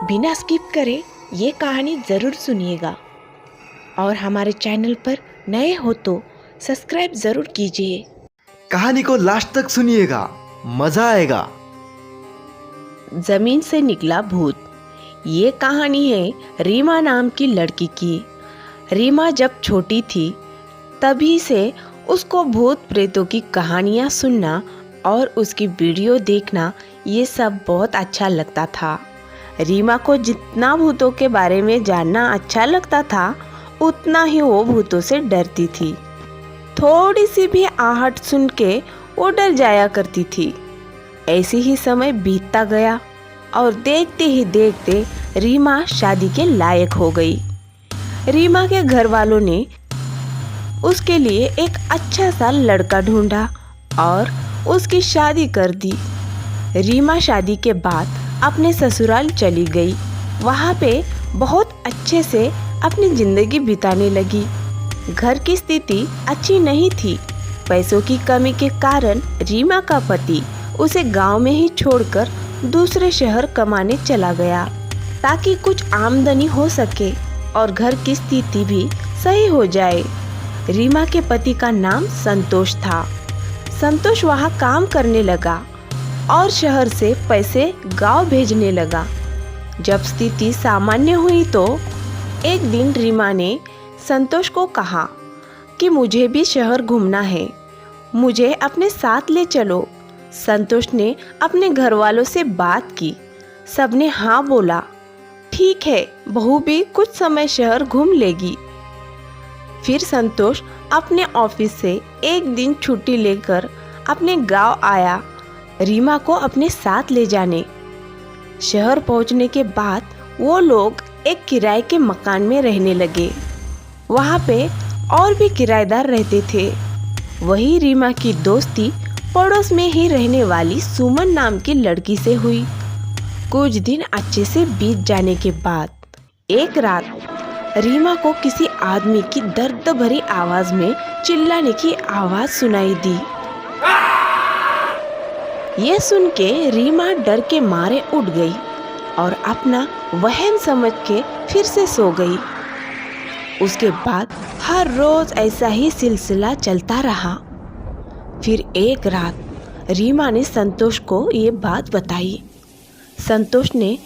बिना स्किप करे ये कहानी ज़रूर सुनिएगा और हमारे चैनल पर नए हो तो सब्सक्राइब ज़रूर कीजिए। कहानी को लास्ट तक सुनिएगा, मजा आएगा। ज़मीन से निकला भूत। ये कहानी है रीमा नाम की लड़की की। रीमा जब छोटी थी तभी से उसको भूत प्रेतों की कहानियाँ सुनना और उसकी वीडियो देखना ये सब बहुत अच्छा लगता था। रीमा को जितना भूतों के बारे में जानना अच्छा लगता था उतना ही वो भूतों से डरती थी। थोड़ी सी भी आहट सुन के वो डर जाया करती थी। ऐसे ही समय बीतता गया और देखते ही देखते रीमा शादी के लायक हो गई। रीमा के घर वालों ने उसके लिए एक अच्छा सा लड़का ढूंढा और उसकी शादी कर दी। रीमा शादी के बाद अपने ससुराल चली गई। वहाँ पे बहुत अच्छे से अपनी ज़िंदगी बिताने लगी। घर की स्थिति अच्छी नहीं थी। पैसों की कमी के कारण रीमा का पति उसे गांव में ही छोड़कर दूसरे शहर कमाने चला गया ताकि कुछ आमदनी हो सके और घर की स्थिति भी सही हो जाए। रीमा के पति का नाम संतोष था। संतोष वहाँ काम करने लगा और शहर से पैसे गांव भेजने लगा। जब स्थिति सामान्य हुई तो एक दिन रीमा ने संतोष को कहा कि मुझे भी शहर घूमना है, मुझे अपने साथ ले चलो। संतोष ने अपने घर वालों से बात की। सबने हाँ बोला। ठीक है, बहू भी कुछ समय शहर घूम लेगी। फिर संतोष अपने ऑफिस से एक दिन छुट्टी लेकर अपने गांव आया रीमा को अपने साथ ले जाने। शहर पहुंचने के बाद वो लोग एक किराए के मकान में रहने लगे। वहाँ पे और भी किराएदार रहते थे। वही रीमा की दोस्ती पड़ोस में ही रहने वाली सुमन नाम की लड़की से हुई। कुछ दिन अच्छे से बीत जाने के बाद एक रात रीमा को किसी आदमी की दर्द भरी आवाज में चिल्लाने की आवाज सुनाई दी। ये सुन के रीमा डर के मारे उठ गई और अपना वहम समझ के फिर से सो गई। उसके बाद हर रोज ऐसा ही सिलसिला चलता रहा। फिर एक रात रीमा ने संतोष को ये बात बताई। संतोष ने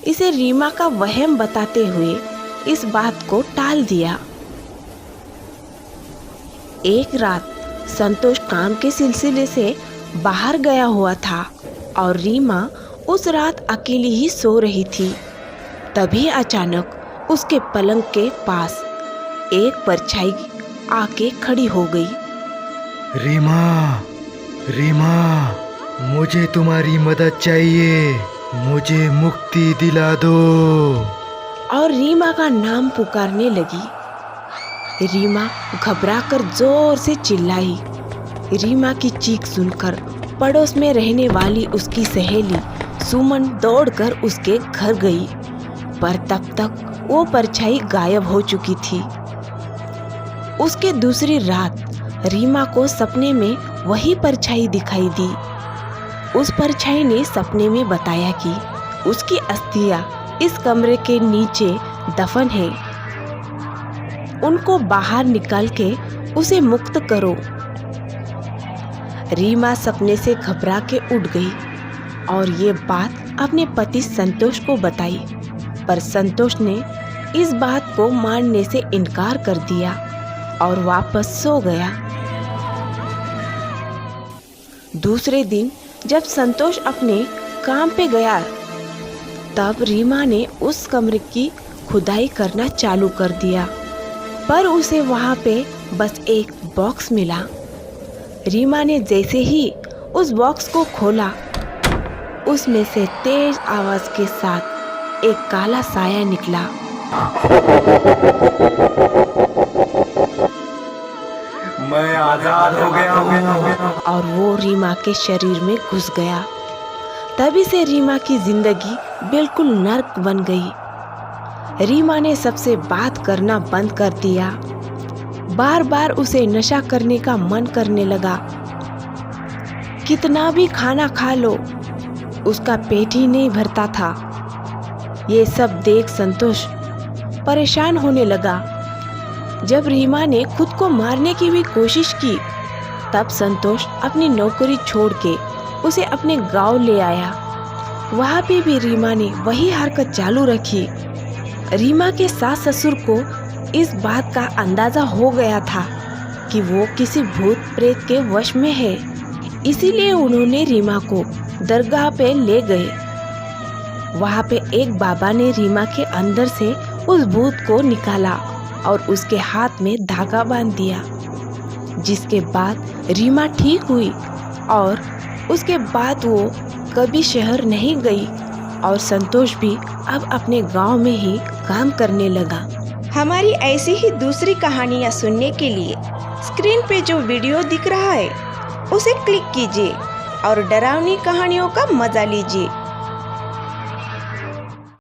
इसे रीमा का वहम बताते हुए इस बात को टाल दिया। एक रात संतोष काम के सिलसिले से बाहर गया हुआ था और रीमा उस रात अकेली ही सो रही थी। तभी अचानक उसके पलंग के पास एक परछाई आके खड़ी हो गई। रीमा, रीमा, मुझे तुम्हारी मदद चाहिए, मुझे मुक्ति दिला दो। और रीमा का नाम पुकारने लगी। रीमा घबराकर जोर से चिल्लाई। रीमा की चीख सुनकर पड़ोस में रहने वाली उसकी सहेली सुमन दौड़कर उसके घर गई, पर तब तक वो परछाई गायब हो चुकी थी। उसके दूसरी रात रीमा को सपने में वही परछाई दिखाई दी। उस परछाई ने सपने में बताया कि उसकी अस्थियां इस कमरे के नीचे दफन है। उनको बाहर निकाल के उसे मुक्त करो। रीमा सपने से घबरा के उठ गई और ये बात अपने पति संतोष को बताई, पर संतोष ने इस बात को मानने से इनकार कर दिया और वापस सो गया। दूसरे दिन जब संतोष अपने काम पे गया तब रीमा ने उस कमरे की खुदाई करना चालू कर दिया, पर उसे वहाँ पे बस एक बॉक्स मिला। रीमा ने जैसे ही उस बॉक्स को खोला, उसमें से तेज आवाज के साथ एक काला साया निकला। मैं आजाद हो गया हूँ। और वो रीमा के शरीर में घुस गया। तभी से रीमा की जिंदगी बिल्कुल नर्क बन गई। रीमा ने सबसे बात करना बंद कर दिया। बार बार उसे नशा करने का मन करने लगा। कितना भी खाना खा लो उसका पेट ही नहीं भरता था। ये सब देख संतोष परेशान होने लगा। जब रीमा ने खुद को मारने की भी कोशिश की, तब संतोष अपनी नौकरी छोड़ के उसे अपने गांव ले आया। वहाँ पे भी रीमा ने वही हरकत चालू रखी। रीमा के सास ससुर को इस बात का अंदाजा हो गया था कि वो किसी भूत प्रेत के वश में है, इसीलिए उन्होंने रीमा को दरगाह पे ले गए। वहाँ पे एक बाबा ने रीमा के अंदर से उस भूत को निकाला और उसके हाथ में धागा बांध दिया, जिसके बाद रीमा ठीक हुई और उसके बाद वो कभी शहर नहीं गई और संतोष भी अब अपने गांव में ही काम करने लगा। हमारी ऐसी ही दूसरी कहानियाँ सुनने के लिए स्क्रीन पे जो वीडियो दिख रहा है उसे क्लिक कीजिए और डरावनी कहानियों का मजा लीजिए।